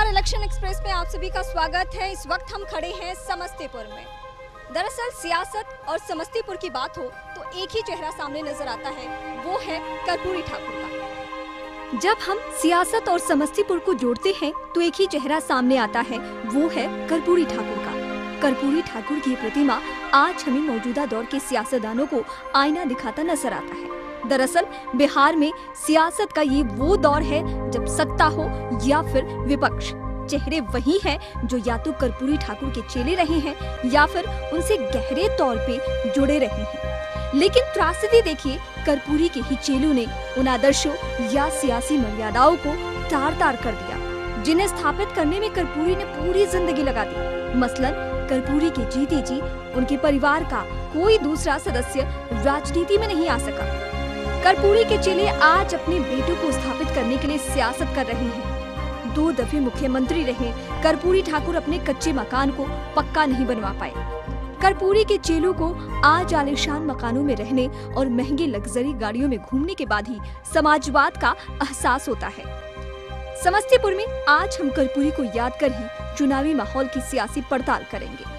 नमस्कार, election express में आप सभी का स्वागत है। इस वक्त हम खड़े हैं समस्तीपुर में। दरअसल सियासत और समस्तीपुर की बात हो तो एक ही चेहरा सामने नजर आता है, वो है कर्पूरी ठाकुर का। जब हम सियासत और समस्तीपुर को जोड़ते हैं तो एक ही चेहरा सामने आता है, वो है कर्पूरी ठाकुर का। कर्पूरी ठाकुर की प्रतिमा आज हमें मौजूदा दौर के सियासतदानों को आईना दिखाता नजर आता है। दरअसल बिहार में सियासत का ये वो दौर है जब सत्ता हो या फिर विपक्ष, चेहरे वही हैं जो या तो कर्पूरी ठाकुर के चेले रहे हैं या फिर उनसे गहरे तौर पे जुड़े रहे हैं। लेकिन त्रासदी देखिए, कर्पूरी के ही चेलों ने उन आदर्शों या सियासी मर्यादाओं को तार-तार कर दिया जिन्हें स्थापित करने में कर्पूरी ने पूरी जिंदगी लगा दी। मसलन कर्पूरी के जीते जी उनके परिवार का कोई दूसरा सदस्य राजनीति में नहीं आ सका। कर्पूरी के चेले आज अपने बेटों को स्थापित करने के लिए सियासत कर रहे हैं। 2 दफे मुख्यमंत्री रहे कर्पूरी ठाकुर अपने कच्चे मकान को पक्का नहीं बनवा पाए। कर्पूरी के चेलों को आज आलीशान मकानों में रहने और महंगे लग्जरी गाड़ियों में घूमने के बाद ही समाजवाद का एहसास होता है। समस्तीपुर में आज हम कर्पूरी को याद कर ही चुनावी माहौल की सियासी पड़ताल करेंगे।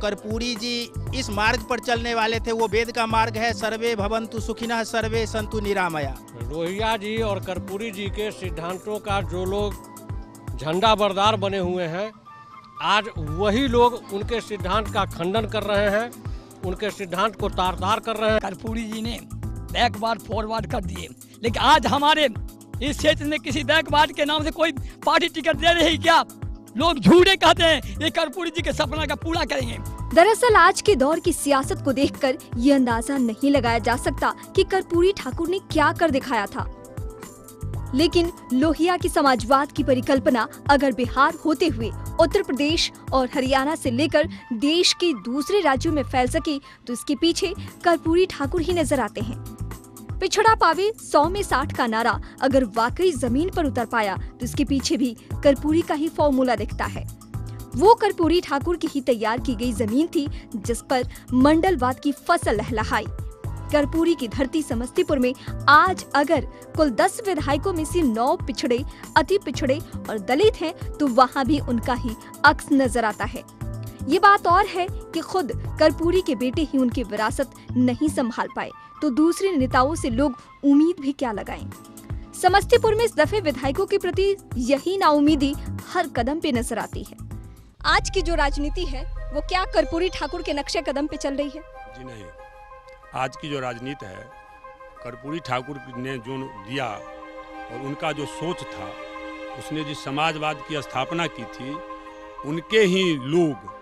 कर्पूरी जी इस मार्ग पर चलने वाले थे, वो वेद का मार्ग है, सर्वे भवन्तु सुखिनः सर्वे सन्तु निरामया। लोहिया जी और कर्पूरी जी के सिद्धांतों का जो लोग झंडा बरदार बने हुए हैं, आज वही लोग उनके सिद्धांत का खंडन कर रहे हैं, उनके सिद्धांत को तार-तार कर रहे हैं। कर्पूरी जी ने बैकवार्ड फॉरवर्ड कर दिए, लेकिन आज हमारे इस क्षेत्र में किसी बैकवार्ड के नाम से कोई पार्टी टिकट दे रही क्या? लोग झूठे कहते हैं ये कर्पूरी जी के सपना का पूरा करेंगे। दरअसल आज के दौर की सियासत को देखकर ये अंदाजा नहीं लगाया जा सकता कि कर्पूरी ठाकुर ने क्या कर दिखाया था। लेकिन लोहिया की समाजवाद की परिकल्पना अगर बिहार होते हुए उत्तर प्रदेश और हरियाणा से लेकर देश के दूसरे राज्यों में फैल सके तो इसके पीछे कर्पूरी ठाकुर ही नजर आते हैं। पिछड़ा पावे 100 में 60 का नारा अगर वाकई जमीन पर उतर पाया तो इसके पीछे भी कर्पूरी का ही फॉर्मूला दिखता है। वो कर्पूरी ठाकुर की ही तैयार की गई जमीन थी जिस पर मंडलवाद की फसल लहलहाई। कर्पूरी की धरती समस्तीपुर में आज अगर कुल 10 विधायकों में से 9 पिछड़े, अति पिछड़े और दलित हैं तो वहाँ भी उनका ही अक्स नजर आता है। ये बात और है कि खुद कर्पूरी के बेटे ही उनकी विरासत नहीं संभाल पाए तो दूसरे नेताओं से लोग उम्मीद भी क्या लगाएं। समस्तीपुर में इस दफे विधायकों के प्रति यही नाउमीदी हर कदम पे नजर आती है। आज की जो राजनीति है वो क्या कर्पूरी ठाकुर के नक्शे कदम पे चल रही है? जी नहीं, आज की जो राजनीति है कर्पूरी ठाकुर ने जो दिया और उनका जो सोच था, उसने जिस समाजवाद की स्थापना की थी, उनके ही लोग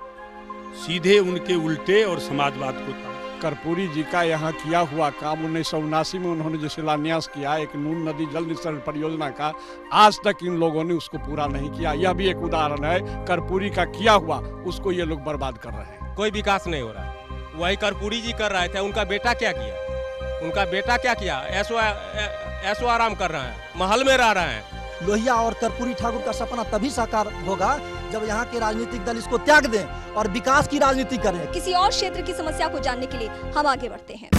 सीधे उनके उल्टे और समाजवाद को कर्पूरी जी का यहाँ किया हुआ काम 1979 में उन्होंने जो शिलान्यास किया एक नून नदी जल निस्सरण परियोजना का, आज तक इन लोगों ने उसको पूरा नहीं किया। यह भी एक उदाहरण है कर्पूरी का किया हुआ, उसको ये लोग बर्बाद कर रहे हैं। कोई विकास नहीं हो रहा, वही कर्पूरी जी कर रहे थे। उनका बेटा क्या किया? उनका बेटा क्या किया? ऐसो आराम कर रहे हैं, महल में रह रहे हैं। लोहिया और कर्पूरी ठाकुर का सपना तभी साकार होगा जब यहाँ के राजनीतिक दल इसको त्याग दें और विकास की राजनीति करें। किसी और क्षेत्र की समस्या को जानने के लिए हम आगे बढ़ते हैं।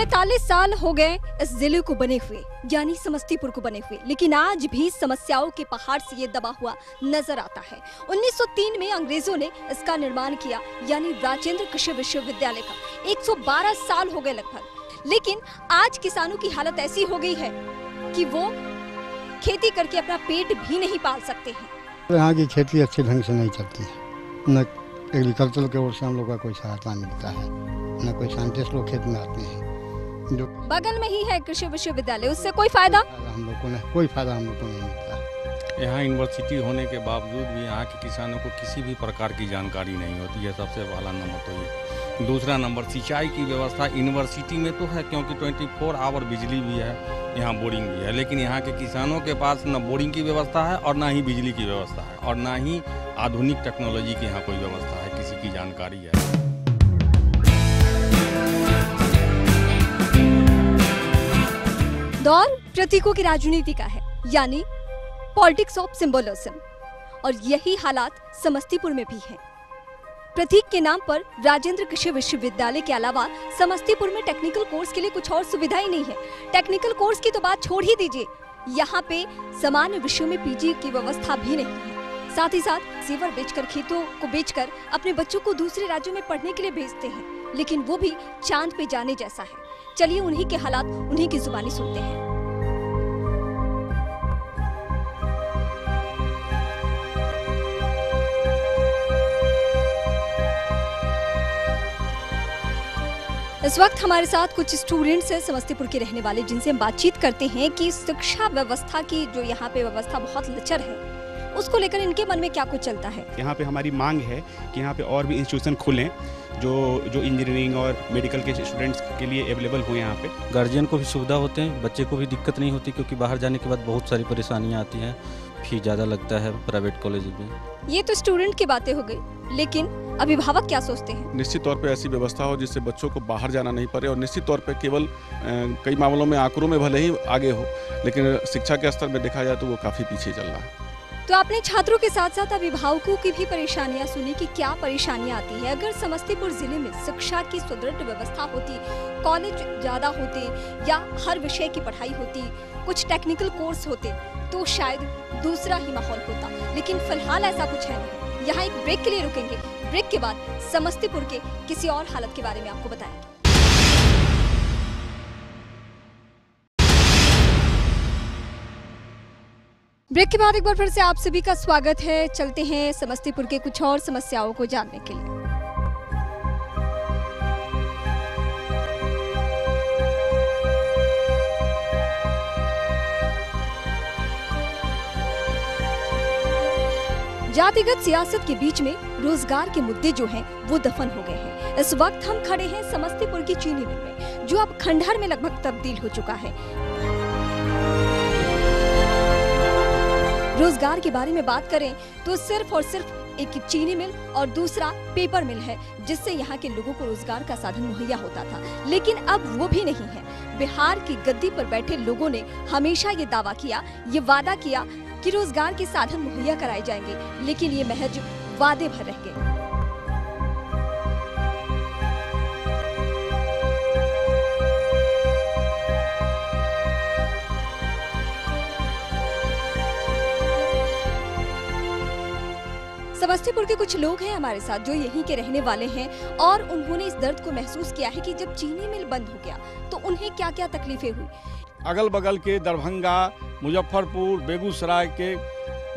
43 साल हो गए इस जिले को बने हुए, यानी समस्तीपुर को बने हुए, लेकिन आज भी समस्याओं के पहाड़ से ये दबा हुआ नजर आता है। 1903 में अंग्रेजों ने इसका निर्माण किया, यानी राजेंद्र कृषि विश्वविद्यालय का। 112 साल हो गए लगभग, लेकिन आज किसानों की हालत ऐसी हो गई है कि वो खेती करके अपना पेट भी नहीं पाल सकते हैं। यहाँ की खेती अच्छे ढंग से नहीं चलती है, न एग्रीकल्चर की ओर से हम लोग का कोई सहायता मिलता है, न कोई साइंटिस्ट लोग खेत में आते हैं। जो बगल में ही है कृषि विश्वविद्यालय, उससे कोई फायदा हम लोग को नहीं, कोई फायदा हम लोग को नहीं मिलता। यहाँ यूनिवर्सिटी होने के बावजूद भी यहाँ के किसानों को किसी भी प्रकार की जानकारी नहीं होती है। सबसे पहला नंबर तो ये दूसरा नंबर सिंचाई की व्यवस्था यूनिवर्सिटी में तो है, क्योंकि 24 आवर बिजली भी है, यहाँ बोरिंग भी है, लेकिन यहाँ के किसानों के पास न बोरिंग की व्यवस्था है और ना ही बिजली की व्यवस्था है और ना ही आधुनिक टेक्नोलॉजी की यहाँ कोई व्यवस्था है, किसी की जानकारी है। दौर प्रतीकों की राजनीति का है, यानी पॉलिटिक्स ऑफ सिंबोलिज्म, और यही हालात समस्तीपुर में भी है। प्रतीक के नाम पर राजेंद्र कृषि विश्वविद्यालय के अलावा समस्तीपुर में टेक्निकल कोर्स के लिए कुछ और सुविधाएं नहीं है। टेक्निकल कोर्स की तो बात छोड़ ही दीजिए, यहाँ पे सामान्य विषयों में पीजी की व्यवस्था भी नहीं है। साथ ही साथ सीवर बेचकर, खेतों को बेचकर अपने बच्चों को दूसरे राज्यों में पढ़ने के लिए भेजते हैं, लेकिन वो भी चांद पे जाने जैसा है। चलिए उन्हीं के हालात उन्हीं की जुबानी सुनते हैं। इस वक्त हमारे साथ कुछ स्टूडेंट्स हैं समस्तीपुर के रहने वाले, जिनसे हम बातचीत करते हैं कि शिक्षा व्यवस्था की जो यहाँ पे व्यवस्था बहुत लचर है, उसको लेकर इनके मन में क्या कुछ चलता है। यहाँ पे हमारी मांग है कि यहाँ पे और भी इंस्टीट्यूशन खुलें जो इंजीनियरिंग और मेडिकल के स्टूडेंट्स के लिए अवेलेबल हुए यहाँ पे। गार्जियन को भी सुविधा होते हैं, बच्चे को भी दिक्कत नहीं होती, क्योंकि बाहर जाने के बाद बहुत सारी परेशानियाँ आती हैं, फी ज़्यादा लगता है प्राइवेट कॉलेज में। ये तो स्टूडेंट की बातें हो गई, लेकिन अभिभावक क्या सोचते हैं? निश्चित तौर पे ऐसी व्यवस्था हो जिससे बच्चों को बाहर जाना नहीं पड़े, और निश्चित तौर पे केवल कई मामलों में आंकड़ों में भले ही आगे हो, लेकिन शिक्षा के स्तर में देखा जाए तो वो काफ़ी पीछे चल रहा है। तो आपने छात्रों के साथ साथ अभिभावकों की भी परेशानियां सुनी कि क्या परेशानियां आती है। अगर समस्तीपुर जिले में शिक्षा की सुदृढ़ व्यवस्था होती, कॉलेज ज्यादा होते या हर विषय की पढ़ाई होती, कुछ टेक्निकल कोर्स होते, तो शायद दूसरा ही माहौल होता, लेकिन फिलहाल ऐसा कुछ है नहीं। यहाँ एक ब्रेक के लिए रुकेंगे, ब्रेक के बाद समस्तीपुर के किसी और हालत के बारे में आपको बताएंगे। ब्रेक के बाद एक बार फिर से आप सभी का स्वागत है। चलते हैं समस्तीपुर के कुछ और समस्याओं को जानने के लिए। जातिगत सियासत के बीच में रोजगार के मुद्दे जो हैं वो दफन हो गए हैं। इस वक्त हम खड़े हैं समस्तीपुर की चीनी मिल में, जो अब खंडहर में लगभग तब्दील हो चुका है। रोजगार के बारे में बात करें तो सिर्फ और सिर्फ एक चीनी मिल और दूसरा पेपर मिल है, जिससे यहाँ के लोगों को रोजगार का साधन मुहैया होता था, लेकिन अब वो भी नहीं है। बिहार की गद्दी पर बैठे लोगों ने हमेशा ये दावा किया, ये वादा किया कि रोजगार के साधन मुहैया कराए जाएंगे, लेकिन ये महज वादे भर रह गए। समस्तीपुर के कुछ लोग हैं हमारे साथ जो यहीं के रहने वाले हैं, और उन्होंने इस दर्द को महसूस किया है कि जब चीनी मिल बंद हो गया तो उन्हें क्या क्या तकलीफें हुई। अगल बगल के दरभंगा, मुजफ्फरपुर, बेगूसराय के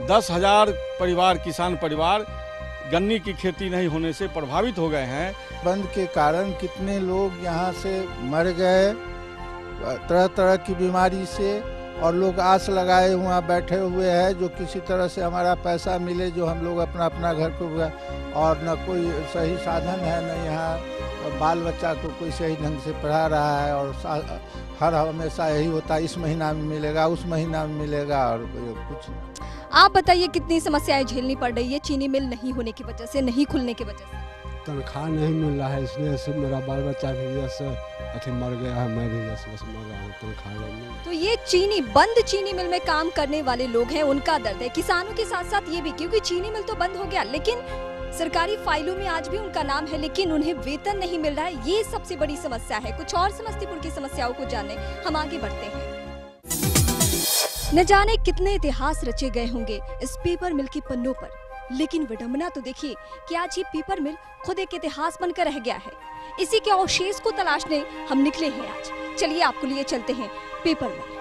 10,000 परिवार, किसान परिवार गन्ने की खेती नहीं होने से प्रभावित हो गए हैं। बंद के कारण कितने लोग यहाँ से मर गए तरह तरह की बीमारी से, और लोग आस लगाए हुआ बैठे हुए हैं जो किसी तरह से हमारा पैसा मिले, जो हम लोग अपना अपना घर को, और न कोई सही साधन है, न यहाँ बाल बच्चा को कोई सही ढंग से पढ़ा रहा है, और हर हमेशा यही होता है, इस महीना में मिलेगा, उस महीना में मिलेगा, और कुछ। आप बताइए कितनी समस्याएं झेलनी पड़ रही है चीनी मिल नहीं होने की वजह से, नहीं खुलने की वजह से? तनख्वाह नहीं मिल रहा है, इसलिए से मेरा बाल बच्चा भी जैसे मर गया है, मैं भी जैसे बस मर रहा हूँ, तनख्वाह नहीं। तो ये बंद चीनी मिल में काम करने वाले लोग हैं, उनका दर्द है। किसानों के साथ साथ ये भी, क्योंकि चीनी मिल तो बंद हो गया, लेकिन सरकारी फाइलों में आज भी उनका नाम है, लेकिन उन्हें वेतन नहीं मिल रहा है। ये सबसे बड़ी समस्या है। कुछ और समस्तीपुर की समस्याओं को जानने हम आगे बढ़ते हैं। न जाने कितने इतिहास रचे गए होंगे इस पेपर मिल के पन्नों पर, लेकिन विडंबना तो देखिए कि आज ये पेपर मिल खुद एक इतिहास बनकर रह गया है। इसी के अवशेष को तलाशने हम निकले हैं आज। चलिए आपको लिए चलते हैं पेपर मिल।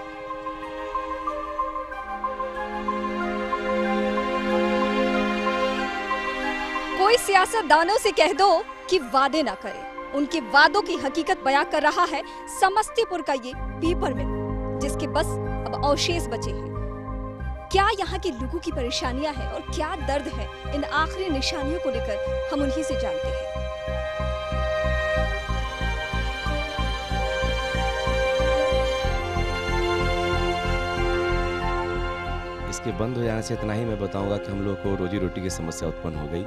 कोई सियासतदानों से कह दो कि वादे ना करें, उनके वादों की हकीकत बयां कर रहा है समस्तीपुर का ये पेपर मिल, जिसके बस अब अवशेष बचे हैं। क्या यहाँ के लोगों की परेशानियां हैं और क्या दर्द है, इन आखिरी निशानियों को लेकर हम उन्हीं से जानते हैं। इसके बंद हो जाने से इतना ही मैं बताऊंगा कि हम लोग को रोजी रोटी की समस्या उत्पन्न हो गई।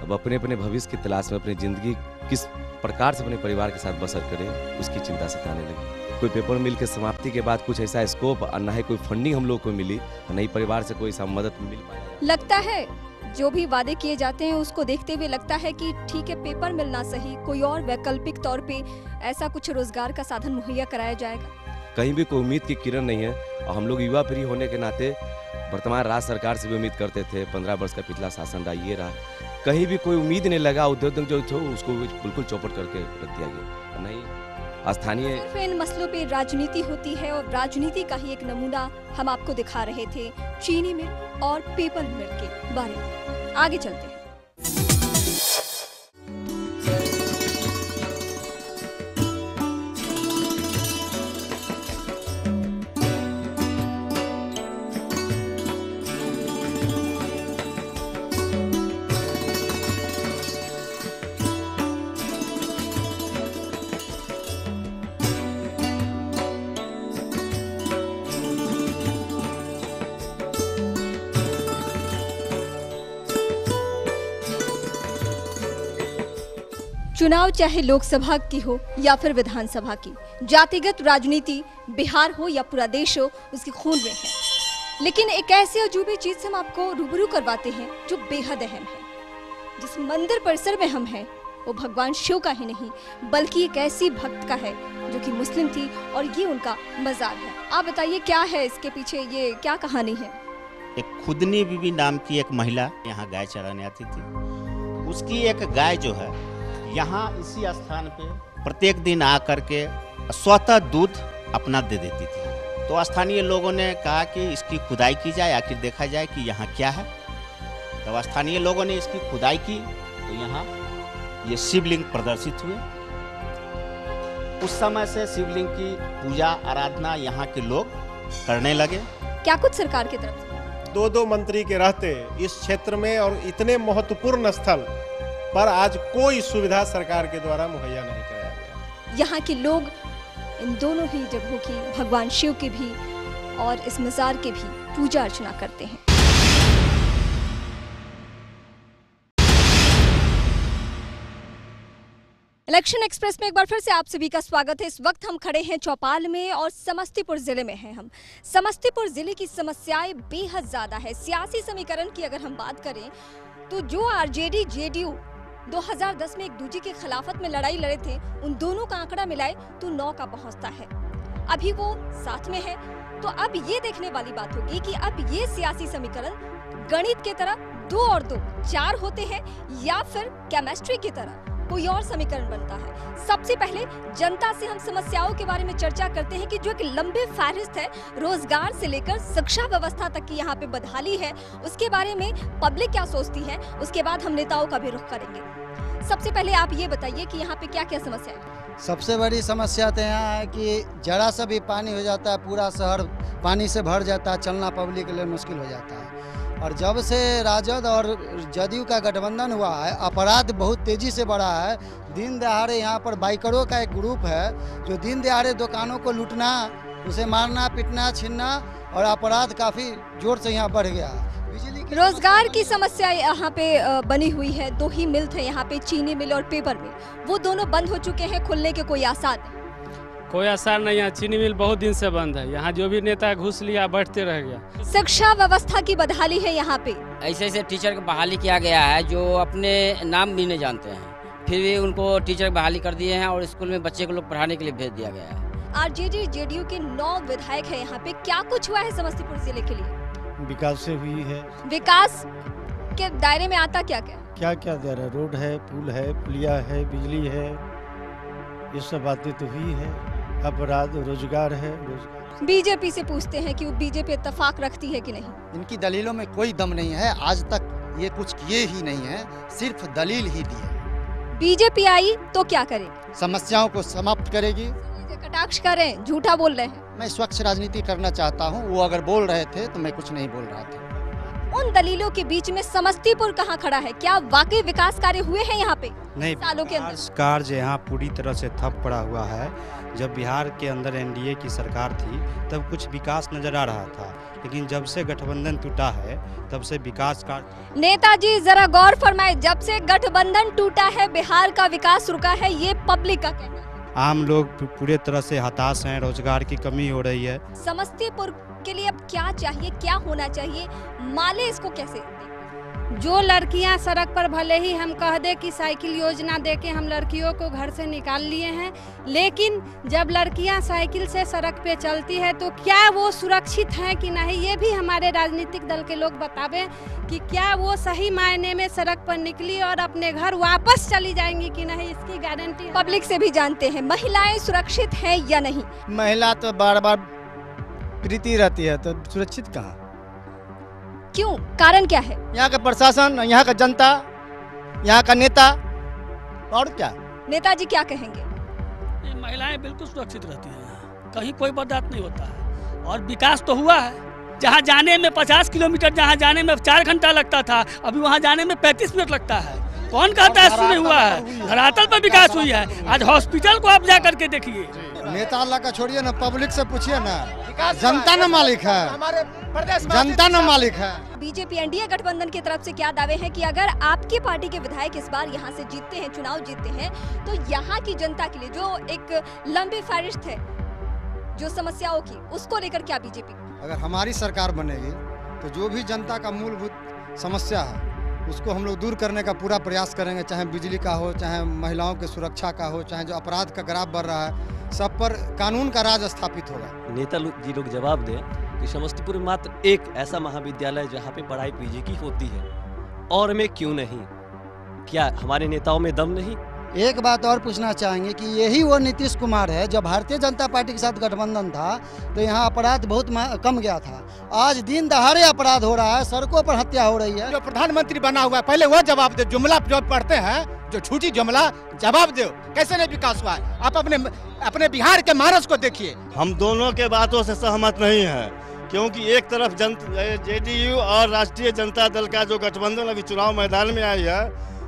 अब अपने अपने भविष्य की तलाश में अपनी ज़िंदगी किस प्रकार से अपने परिवार के साथ बसर करें उसकी चिंता सताने लगी। कोई पेपर मिल के समाप्ति के बाद कुछ ऐसा स्कोप और न ही कोई फंडिंग हम लोग को मिली, न ही परिवार से कोई ऐसा मदद मिल पाया। लगता है जो भी वादे किए जाते हैं उसको देखते हुए लगता है कि ठीक है, पेपर मिलना सही, कोई और वैकल्पिक तौर पे ऐसा कुछ रोजगार का साधन मुहैया कराया जाएगा। कहीं भी कोई उम्मीद की किरण नहीं है और हम लोग युवा पीढ़ी होने के नाते वर्तमान राज्य सरकार से भी उम्मीद करते थे। 15 वर्ष का पिछला शासन रहा, ये रहा, कहीं भी कोई उम्मीद नहीं लगा। उद्योग जो थे उसको बिल्कुल चौपट करके रख दिया गया। नहीं, स्थानीय सिर्फ इन मसलों पे राजनीति होती है और राजनीति का ही एक नमूना हम आपको दिखा रहे थे चीनी मिल और पेपर मिल के बारे में। आगे चलते हैं। चुनाव चाहे लोकसभा की हो या फिर विधानसभा की, जातिगत राजनीति बिहार हो या पूरा देश हो, उसके खून में है। लेकिन एक ऐसे अजूबे चीज से हम आपको रूबरू करवाते हैं जो बेहद अहम है। जिस मंदिर परिसर में हम हैं वो भगवान शिव का ही नहीं बल्कि एक ऐसी भक्त का है जो कि मुस्लिम थी और ये उनका मजार है। आप बताइए क्या है इसके पीछे, ये क्या कहानी है? एक खुदनी बीबी नाम की एक महिला यहाँ गाय चराने आती थी। उसकी एक गाय जो है यहाँ इसी स्थान पे प्रत्येक दिन आकर के स्वतः दूध अपना दे देती थी। तो स्थानीय लोगों ने कहा कि इसकी खुदाई की जाए, आखिर देखा जाए कि यहाँ क्या है। तो स्थानीय लोगों ने इसकी खुदाई की तो यहाँ ये शिवलिंग प्रदर्शित हुए। उस समय से शिवलिंग की पूजा आराधना यहाँ के लोग करने लगे। क्या कुछ सरकार की तरफ से 2 मंत्री के रहते इस क्षेत्र में और इतने महत्वपूर्ण स्थल पर आज कोई सुविधा सरकार के द्वारा मुहैया नहीं कराया गया। यहाँ के लोग इन दोनों ही जगहों की, भगवान शिव की भी और इस मजार के भी पूजा अर्चना करते हैं। इलेक्शन एक्सप्रेस में एक बार फिर से आप सभी का स्वागत है। इस वक्त हम खड़े हैं चौपाल में और समस्तीपुर जिले में हैं हम। समस्तीपुर जिले की समस्याएं बेहद ज्यादा है। सियासी समीकरण की अगर हम बात करें तो जो आरजेडी जेडीयू 2010 में एक दूसरे के खिलाफत में लड़ाई लड़े थे, उन दोनों का आंकड़ा मिलाए तो 9 का पहुंचता है। अभी वो साथ में है। तो अब ये देखने वाली बात होगी कि अब ये सियासी समीकरण गणित की तरह 2 और 2 4 होते हैं या फिर केमिस्ट्री की तरह कोई और समीकरण बनता है। सबसे पहले जनता से हम समस्याओं के बारे में चर्चा करते हैं कि जो एक लंबे फहरिस्त है, रोजगार से लेकर शिक्षा व्यवस्था तक की यहाँ पे बदहाली है, उसके बारे में पब्लिक क्या सोचती है। उसके बाद हम नेताओं का भी रुख करेंगे। सबसे पहले आप ये बताइए कि यहाँ पे क्या क्या समस्या है। सबसे बड़ी समस्या तो यहाँ है कि जरा सा भी पानी हो जाता है, पूरा शहर पानी से भर जाता है, चलना पब्लिक के लिए मुश्किल हो जाता है। और जब से राजद और जदयू का गठबंधन हुआ है, अपराध बहुत तेज़ी से बढ़ा है। दिन दहाड़े यहाँ पर बाइकरों का एक ग्रुप है जो दिन दहाड़े दुकानों को लूटना, उसे मारना, पीटना, छीनना और अपराध काफ़ी जोर से यहाँ बढ़ गया है। रोजगार की समस्या यहाँ पे बनी हुई है। 2 ही मिल थे यहाँ पे, चीनी मिल और पेपर मिल, वो दोनों बंद हो चुके हैं। खुलने के कोई आसार नहीं। कोई आसार नहीं है। चीनी मिल बहुत दिन से बंद है। यहाँ जो भी नेता घुस लिया बैठते रह गया। शिक्षा व्यवस्था की बदहाली है यहाँ पे। ऐसे टीचर की बहाली किया गया है जो अपने नाम भी नहीं जानते हैं, फिर भी उनको टीचर की बहाली कर दिए हैं और स्कूल में बच्चे को लोग पढ़ाने के लिए भेज दिया गया है। आरजेडी जेडीयू के 9 विधायक है यहाँ पे। क्या कुछ हुआ है समस्तीपुर जिले के लिए? विकास से हुई है। विकास के दायरे में आता क्या क्या? क्या क्या दे रहा है? रोड है, पुल है, पुलिया है, बिजली है, ये सब बातें तो हुई है। अपराध, रोजगार है। बीजेपी से पूछते हैं कि वो बीजेपी इत्तेफाक रखती है कि नहीं। इनकी दलीलों में कोई दम नहीं है। आज तक ये कुछ किए ही नहीं है, सिर्फ दलील ही दी है। बीजेपी आई तो क्या करेगी? समस्याओं को समाप्त करेगी। कटाक्ष करें, झूठा बोल रहे हैं। मैं स्वच्छ राजनीति करना चाहता हूँ। वो अगर बोल रहे थे तो मैं कुछ नहीं बोल रहा था। उन दलीलों के बीच में समस्तीपुर कहाँ खड़ा है? क्या वाकई विकास कार्य हुए हैं यहाँ पे नहीं? सालों के अंदर विकास कार्य यहाँ पूरी तरह से ठप पड़ा हुआ है। जब बिहार के अंदर एनडीए की सरकार थी तब कुछ विकास नजर आ रहा था, लेकिन जब से गठबंधन टूटा है तब से विकास कार्य। नेताजी जरा गौर फरमाए, जब से गठबंधन टूटा है बिहार का विकास रुका है, ये पब्लिक का कहना है। आम लोग पूरे तरह से हताश हैं, रोजगार की कमी हो रही है। समस्तीपुर के लिए अब क्या चाहिए, क्या होना चाहिए, माले इसको कैसे दें? जो लड़कियां सड़क पर भले ही हम कह दे कि साइकिल योजना देके हम लड़कियों को घर से निकाल लिए हैं, लेकिन जब लड़कियां साइकिल से सड़क पे चलती है तो क्या वो सुरक्षित हैं कि नहीं, ये भी हमारे राजनीतिक दल के लोग बतावें कि क्या वो सही मायने में सड़क पर निकली और अपने घर वापस चली जाएंगी कि नहीं, इसकी गारंटी पब्लिक से भी जानते हैं। महिलाएं सुरक्षित हैं या नहीं? महिला तो बार बार प्रीति रहती है, तो सुरक्षित कहाँ? क्यों, कारण क्या है? यहाँ का प्रशासन, यहाँ का जनता, यहाँ का नेता, और क्या? नेताजी क्या कहेंगे? महिलाएं बिल्कुल सुरक्षित रहती हैं, कहीं कोई बर्दाश्त नहीं होता है और विकास तो हुआ है। जहाँ जाने में 50 किलोमीटर, जहाँ जाने में 4 घंटा लगता था, अभी वहाँ जाने में 35 मिनट लगता है। कौन कहता है शुरू हुआ है? धरातल पर विकास हुई है। आज हॉस्पिटल को आप जा करके देखिए। नेता अल्लाह का छोड़िए ना, पब्लिक से पूछिए ना, जनता न मालिक है, जनता न मालिक है। बीजेपी एनडीए गठबंधन की तरफ से क्या दावे हैं कि अगर आपकी पार्टी के विधायक इस बार यहाँ से जीतते हैं, चुनाव जीतते हैं, तो यहाँ की जनता के लिए जो एक लंबी फहरिस्त है जो समस्याओं की, उसको लेकर क्या बीजेपी? अगर हमारी सरकार बनेगी तो जो भी जनता का मूलभूत समस्या है उसको हम लोग दूर करने का पूरा प्रयास करेंगे, चाहे बिजली का हो, चाहे महिलाओं की सुरक्षा का हो, चाहे जो अपराध का ग्राफ बढ़ रहा है, सब पर कानून का राज स्थापित होगा। नेता जी लोग जवाब दें कि समस्तीपुर में मात्र एक ऐसा महाविद्यालय जहाँ पे पढ़ाई पीजी की होती है, और में क्यों नहीं? क्या हमारे नेताओं में दम नहीं? एक बात और पूछना चाहेंगे कि यही वो नीतीश कुमार है, जब भारतीय जनता पार्टी के साथ गठबंधन था तो यहाँ अपराध बहुत कम गया था। आज दिन दहाड़े अपराध हो रहा है, सड़कों पर हत्या हो रही है। जो प्रधानमंत्री बना हुआ है, पहले वो जवाब दे। जुमला जो पढ़ते हैं, जो झूठी जुमला, जवाब दो, कैसे नहीं विकास हुआ है? आप अपने बिहार के महाराज को देखिए। हम दोनों के बातों से सहमत नहीं है, क्योंकि एक तरफ जेडीयू और राष्ट्रीय जनता दल का जो गठबंधन अभी चुनाव मैदान में आई है,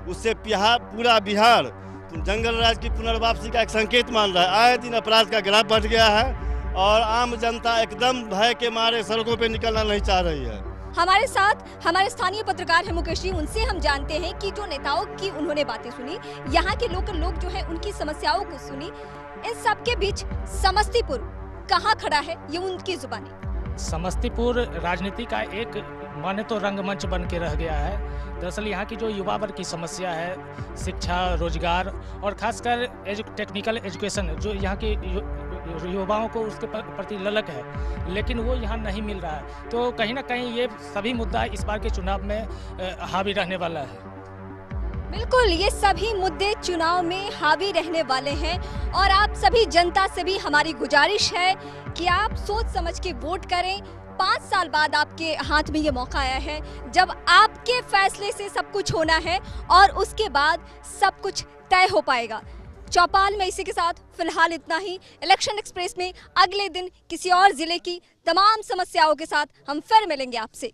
उससे पूरा बिहार जंगल राज की पुनर्वापसी का एक संकेत मान रहा है। आए दिन अपराध का ग्राफ बढ़ गया है और आम जनता एकदम भय के मारे सड़कों पे निकलना नहीं चाह रही है। हमारे साथ हमारे स्थानीय पत्रकार हैं मुकेश जी, उनसे हम जानते हैं कि जो नेताओं की उन्होंने बातें सुनी, यहाँ के लोकल लोग जो है उनकी समस्याओं को सुनी, इन सब के बीच समस्तीपुर कहाँ खड़ा है, ये उनकी जुबानी। समस्तीपुर राजनीति का एक माने तो रंगमंच बन के रह गया है। दरअसल यहाँ की जो युवा वर्ग की समस्या है, शिक्षा, रोजगार और खासकर टेक्निकल एजुकेशन, जो यहाँ के युवाओं को उसके प्रति ललक है, लेकिन वो यहाँ नहीं मिल रहा है। तो कहीं ना कहीं ये सभी मुद्दा इस बार के चुनाव में हावी रहने वाला है। बिल्कुल, ये सभी मुद्दे चुनाव में हावी रहने वाले हैं और आप सभी जनता से भी हमारी गुजारिश है कि आप सोच समझ के वोट करें। 5 साल बाद आपके हाथ में ये मौका आया है जब आपके फैसले से सब कुछ होना है और उसके बाद सब कुछ तय हो पाएगा। चौपाल में इसी के साथ फिलहाल इतना ही। इलेक्शन एक्सप्रेस में अगले दिन किसी और जिले की तमाम समस्याओं के साथ हम फिर मिलेंगे आपसे।